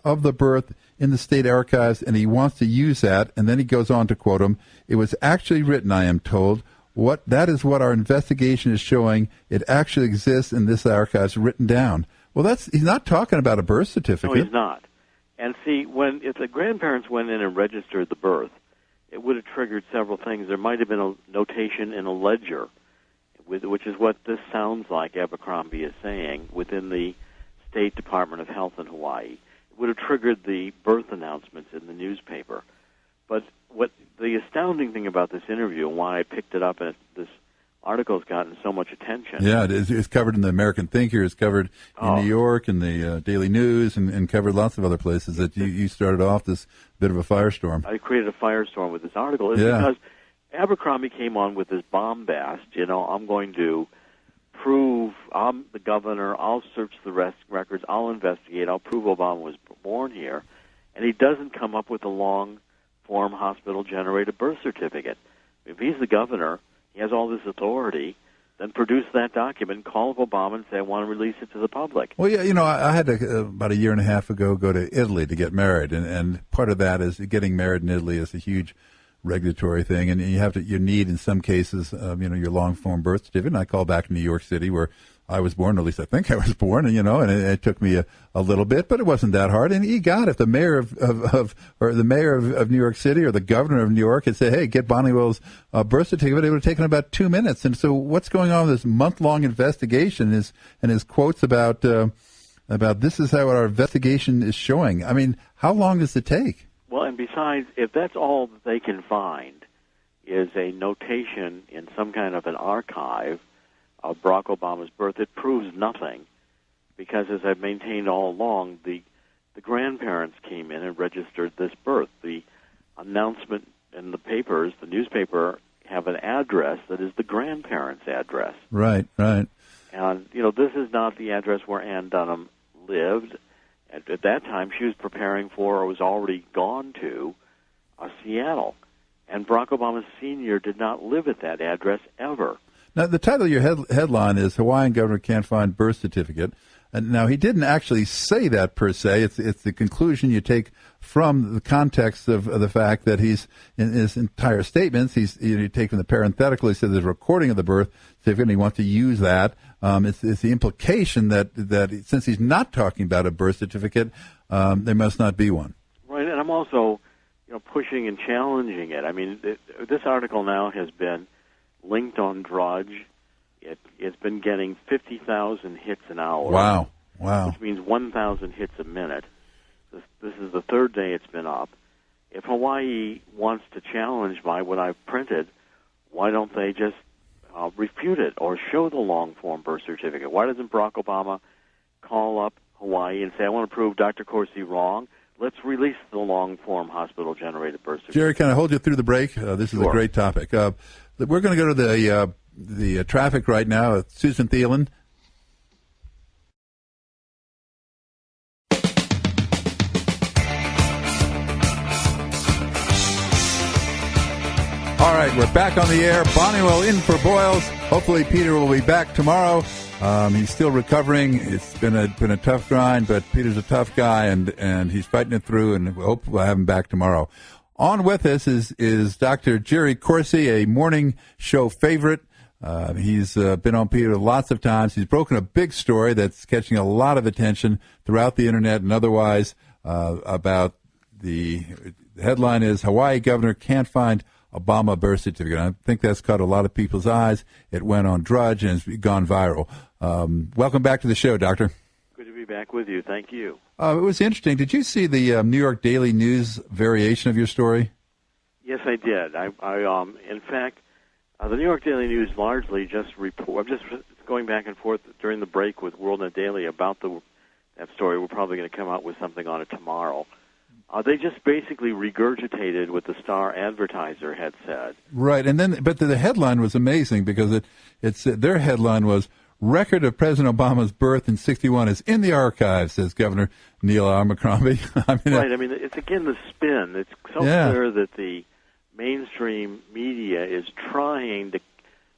of the birth in the state archives, and he wants to use that. And then he goes on to quote him, "It was actually written, I am told. That is what our investigation is showing. It actually exists in this archives, written down." Well, he's not talking about a birth certificate. No, he's not. And see, if the grandparents went in and registered the birth, it would have triggered several things. There might have been a notation in a ledger, which is what this sounds like Abercrombie is saying, within the State Department of Health in Hawaii. It would have triggered the birth announcements in the newspaper. But what the astounding thing about this interview and why I picked it up, and this article's gotten so much attention. Yeah, it's covered in the American Thinker. It's covered in New York and the Daily News, and covered lots of other places. That you started off this bit of a firestorm. I created a firestorm with this article. It's because Abercrombie came on with this bombast. I'm going to prove I'm the governor. I'll search the records. I'll investigate. I'll prove Obama was born here. And he doesn't come up with a long-form hospital-generated birth certificate. If he's the governor, he has all this authority, then produce that document, call up Obama and say, I want to release it to the public. Well, yeah, I had to, about a year and a half ago, go to Italy to get married, and part of that is getting married in Italy is a huge regulatory thing, and you need in some cases, your long-form birth certificate. And I called back to New York City where I was born, or at least I think I was born, and it took me a little bit, but it wasn't that hard. And you got it. If the mayor of New York City or the governor of New York had said, "Hey, get Bonnie Will's birth certificate," it would have taken about 2 minutes. And so, what's going on with this month-long investigation and his quotes about this is how our investigation is showing? I mean, how long does it take? Well, and besides, if that's all that they can find is a notation in some kind of an archive of Barack Obama's birth, it proves nothing, because as I've maintained all along, the grandparents came in and registered this birth. The announcement in the papers, the newspaper, have an address that is the grandparents' address. Right. And, this is not the address where Ann Dunham lived. At that time, she was preparing for, or was already gone to, Seattle. And Barack Obama Sr. did not live at that address ever. Now, the title of your headline is "Hawaiian Governor Can't Find Birth Certificate." And now, he didn't actually say that per se. It's the conclusion you take from the context of the fact that he's, in his entire statements, you take from the parenthetical, he said there's a recording of the birth certificate, and he wants to use that. It's the implication that since he's not talking about a birth certificate, there must not be one. Right, and I'm also pushing and challenging it. I mean, this article now has been linked on Drudge. It's been getting 50,000 hits an hour. Wow. Which means 1,000 hits a minute. This is the third day it's been up. If Hawaii wants to challenge what I've printed, why don't they just refute it or show the long-form birth certificate? Why doesn't Barack Obama call up Hawaii and say, I want to prove Dr. Corsi wrong? Let's release the long-form hospital-generated birth certificate. Jerry, can I hold you through the break? This is a great topic. We're going to go to the traffic right now. Susan Thielen. All right, we're back on the air. Bonnie Will in for Boyles. Hopefully Peter will be back tomorrow. He's still recovering. It's been a tough grind, but Peter's a tough guy, and he's fighting it through, and we hope we'll have him back tomorrow. On with us is Dr. Jerry Corsi, a morning show favorite. He's been on Peter lots of times. He's broken a big story that's catching a lot of attention throughout the internet and otherwise about the headline is Hawaii Governor Can't Find Obama Birth Certificate. I think that's caught a lot of people's eyes. It went on Drudge and it's gone viral. Welcome back to the show, Doctor. Good to be back with you. Thank you. It was interesting. Did you see the New York Daily News variation of your story? Yes, I did. In fact, the New York Daily News largely just report. I'm just going back and forth during the break with WorldNet Daily about that story. We're probably going to come out with something on it tomorrow. They just basically regurgitated what the Star Advertiser had said. Right, but the headline was amazing because their headline was "Record of President Obama's birth in '61 is in the archives," says Governor Neil Abercrombie. It's again the spin. It's so clear that the mainstream media is trying to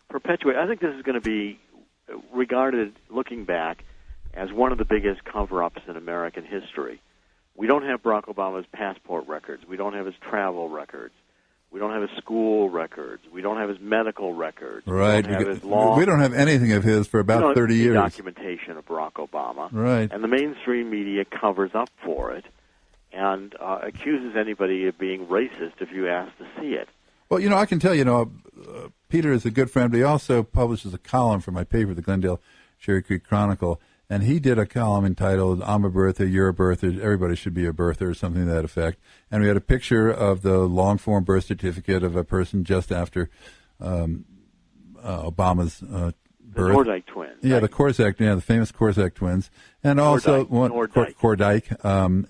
perpetuate. I think this is going to be regarded, looking back, as one of the biggest cover-ups in American history. We don't have Barack Obama's passport records. We don't have his travel records. We don't have his school records. We don't have his medical records. Right. We don't have his law. We don't have anything of his for about 30 years. Documentation of Barack Obama. Right. And the mainstream media covers up for it and accuses anybody of being racist if you ask to see it. Well, I can tell Peter is a good friend, but he also publishes a column for my paper, the Glendale Cherry Creek Chronicle, and he did a column entitled "I'm a Birther, You're a Birther, Everybody Should Be a Birther," or something to that effect. And we had a picture of the long-form birth certificate of a person just after Obama's birth. The Nordyke twins. Yeah, the the famous Corsi twins, and also Nordyke,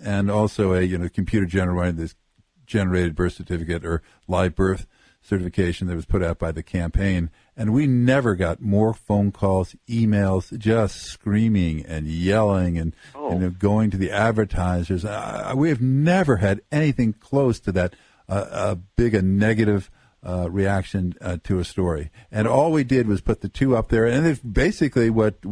and also a computer-generated birth certificate or live birth certification that was put out by the campaign. And we never got more phone calls, emails, just screaming and yelling and going to the advertisers. We have never had anything close to that big a negative reaction to a story. And all we did was put the two up there. And it's basically what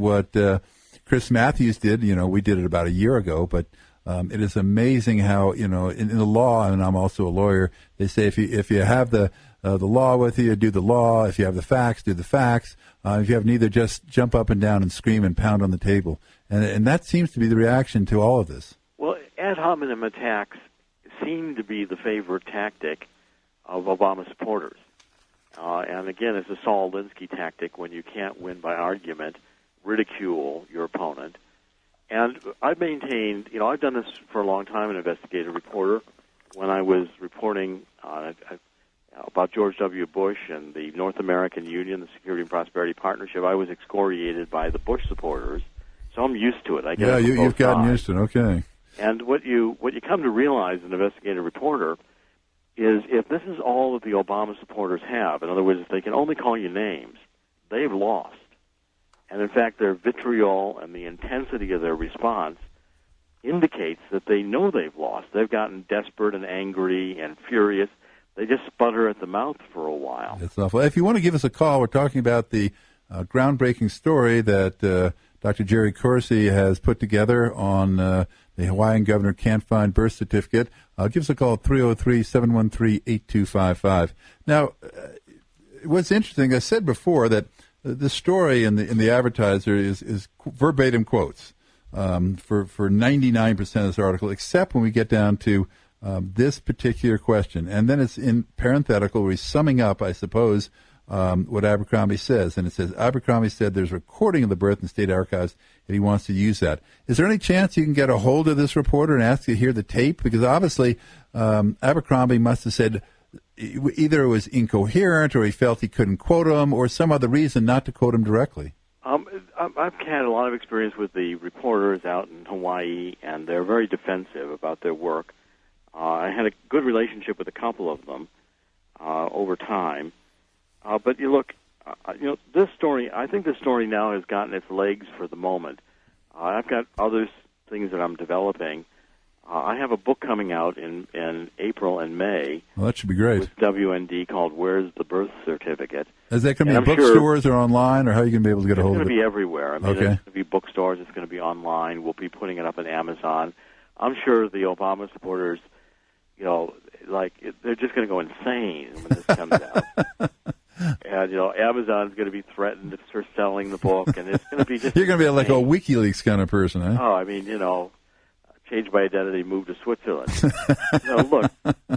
Chris Matthews did. We did it about a year ago, but it is amazing how, in the law, and I'm also a lawyer, they say if you have the law with you, do the law. If you have the facts, do the facts. If you have neither, just jump up and down and scream and pound on the table. And that seems to be the reaction to all of this. Well, ad hominem attacks seem to be the favorite tactic of Obama supporters. And again, it's a Saul Alinsky tactic when you can't win by argument, ridicule your opponent. And I've maintained, I've done this for a long time, an investigative reporter. When I was reporting about George W. Bush and the North American Union, the Security and Prosperity Partnership, I was excoriated by the Bush supporters. So I'm used to it. I get you've gotten used to it. Okay. And what you come to realize, an investigative reporter, is if this is all that the Obama supporters have, in other words, if they can only call you names, they've lost. And in fact, their vitriol and the intensity of their response indicates that they know they've lost. They've gotten desperate and angry and furious. They just sputter at the mouth for a while. That's awful. If you want to give us a call, we're talking about the groundbreaking story that Dr. Jerry Corsi has put together on the Hawaiian governor can't find birth certificate. Give us a call at 303-713-8255. Now, what's interesting, I said before that the story in the Advertiser is verbatim quotes for 99% of this article, except when we get down to this particular question. And then it's in parenthetical, where he's summing up, I suppose, what Abercrombie says. And it says, Abercrombie said there's a recording of the birth in state archives and he wants to use that. Is there any chance you can get a hold of this reporter and ask to hear the tape? Because obviously Abercrombie must have said either it was incoherent or he felt he couldn't quote him or some other reason not to quote him directly. I've had a lot of experience with the reporters out in Hawaii, and they're very defensive about their work. I had a good relationship with a couple of them over time. But you look, this story, I think this story now has gotten its legs for the moment. I've got other things that I'm developing. I have a book coming out in April and May. Well, that should be great. With WND called Where's the Birth Certificate? Is that going to be in bookstores or online, or how are you going to be able to get a hold of it? It's going to be everywhere. I mean, okay. It's going to be bookstores. It's going to be online. We'll be putting it up on Amazon. I'm sure the Obama supporters, they're just going to go insane when this comes out. And, Amazon's going to be threatened for selling the book, and it's going to be just... You're going to be like a WikiLeaks kind of person, huh? Oh, I mean, change my identity, move to Switzerland. Look,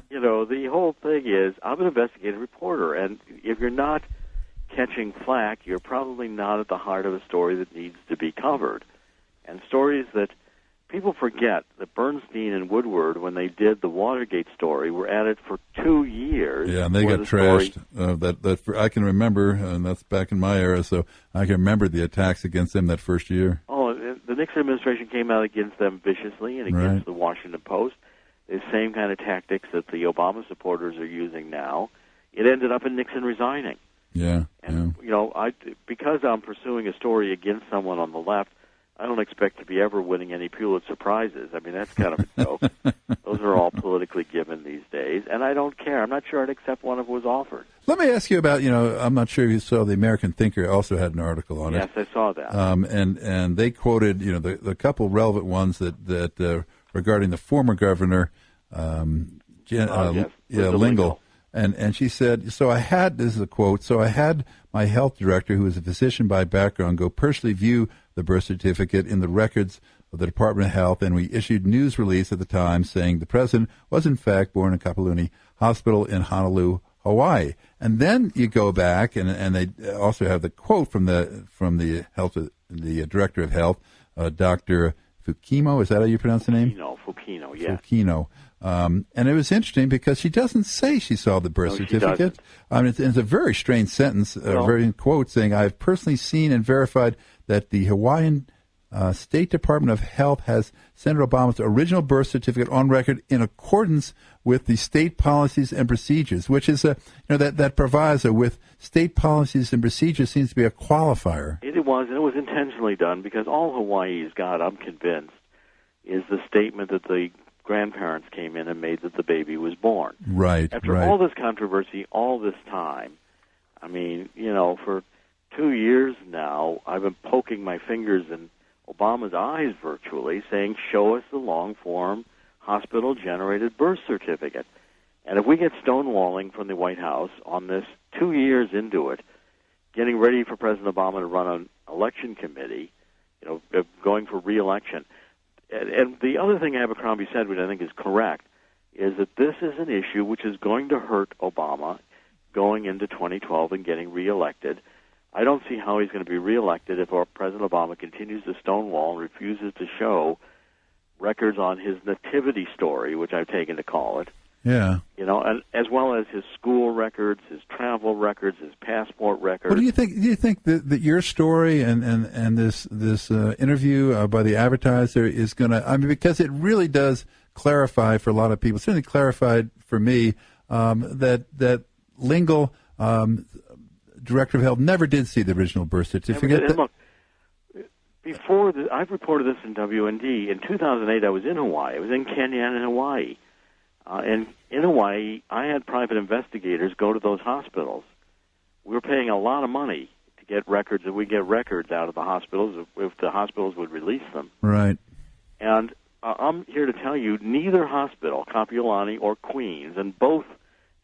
the whole thing is, I'm an investigative reporter, and if you're not catching flack, you're probably not at the heart of a story that needs to be covered. And stories that people forget that Bernstein and Woodward, when they did the Watergate story, were at it for 2 years. Yeah, and they got trashed. I can remember, and that's back in my era, so I can remember the attacks against them that first year. Oh, the Nixon administration came out against them viciously and against the Washington Post. The same kind of tactics that the Obama supporters are using now. It ended up in Nixon resigning. Yeah. And, because I'm pursuing a story against someone on the left, I don't expect to be ever winning any Pulitzer Prizes. I mean, that's kind of a joke. Those are all politically given these days, and I don't care. I'm not sure I'd accept one if it was offered. Let me ask you about, I'm not sure if you saw the American Thinker also had an article on it. Yes, I saw that. And they quoted, the couple relevant ones that regarding the former governor, Lingle. And she said, this is a quote, so I had my health director, who is a physician by background, go personally view the birth certificate in the records of the Department of Health, and we issued news release at the time saying the president was in fact born in Kapoluni Hospital in Honolulu, Hawaii. And then you go back, and they also have the quote from the director of health, Dr. Fukino. Is that how you pronounce the name? Fukino, yeah. Fukino. And it was interesting because she doesn't say she saw the birth certificate. I mean, it's a very strange sentence, very quote, saying, "I've personally seen and verified that the Hawaiian State Department of Health has Senator Obama's original birth certificate on record in accordance with the state policies and procedures," which is that proviso with state policies and procedures seems to be a qualifier. It was, and it was intentionally done because all Hawaii's got, I'm convinced, is the statement that the grandparents came in and made that the baby was born. Right. After all this controversy, all this time, I mean, for 2 years now, I've been poking my fingers in Obama's eyes virtually, saying, show us the long-form hospital-generated birth certificate. And if we get stonewalling from the White House on this 2 years into it, getting ready for President Obama to run an election committee, going for re-election. And the other thing Abercrombie said, which I think is correct, is that this is an issue which is going to hurt Obama going into 2012 and getting reelected. I don't see how he's going to be reelected if President Obama continues to stonewall and refuses to show records on his nativity story, which I've taken to call it. Yeah. And as well as his school records, his travel records, his passport records. What do you think? Do you think that your story and this interview by the advertiser is going to? I mean, because it really does clarify for a lot of people. Certainly clarified for me that Lingle, director of health, never did see the original birth certificate. And look, I've reported this in WND. In 2008, I was in Hawaii. I was in Kenya and in Hawaii. And in Hawaii, I had private investigators go to those hospitals. We were paying a lot of money to get records, and we get records out of the hospitals if the hospitals would release them. Right. And I'm here to tell you, neither hospital, Kapiolani or Queens, and both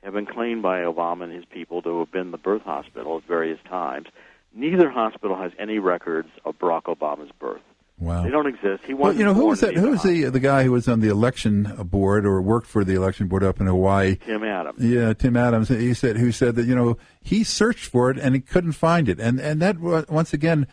have been claimed by Obama and his people to have been the birth hospital at various times, neither hospital has any records of Barack Obama's birth. Wow. They don't exist. He wasn't. Well, who was that? Who was the guy who was on the election board or worked for the election board up in Hawaii? Tim Adams. Yeah, Tim Adams. Who said that he searched for it and he couldn't find it, and that once again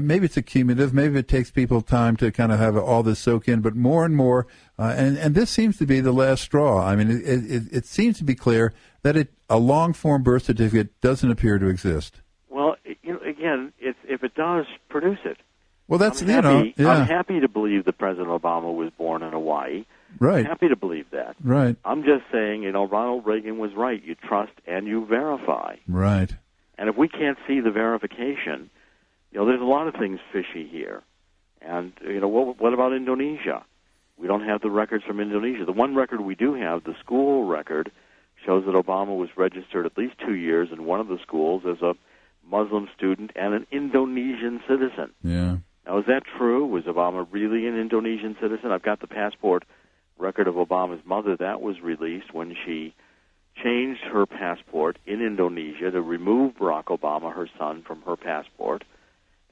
maybe it's accumulative. Maybe it takes people time to kind of have all this soak in, but more and more, and this seems to be the last straw. I mean, it seems to be clear that a long form birth certificate doesn't appear to exist. Well, again, if it does, produce it. Well, that's I'm happy to believe that President Obama was born in Hawaii. Right. I'm happy to believe that. Right. I'm just saying, Ronald Reagan was right. You trust and you verify. Right. And if we can't see the verification, there's a lot of things fishy here. And what about Indonesia? We don't have the records from Indonesia. The one record we do have, the school record, shows that Obama was registered at least 2 years in one of the schools as a Muslim student and an Indonesian citizen. Yeah. Now, is that true? Was Obama really an Indonesian citizen? I've got the passport record of Obama's mother. That was released when she changed her passport in Indonesia to remove Barack Obama, her son, from her passport,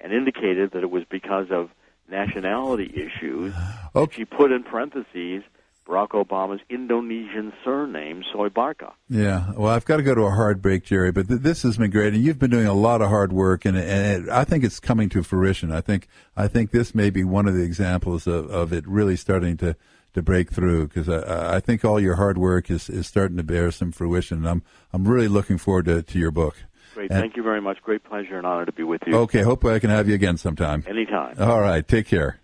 and indicated that it was because of nationality issues. Okay. She put in parentheses Barack Obama's Indonesian surname, Soebarka. Yeah, well, I've got to go to a hard break, Jerry, but this has been great, and you've been doing a lot of hard work, and I think it's coming to fruition. I think this may be one of the examples of it really starting to break through, because I think all your hard work is starting to bear some fruition, and I'm really looking forward to your book. Great, thank you very much. Great pleasure and honor to be with you. Okay, hope I can have you again sometime. Anytime. All right, take care.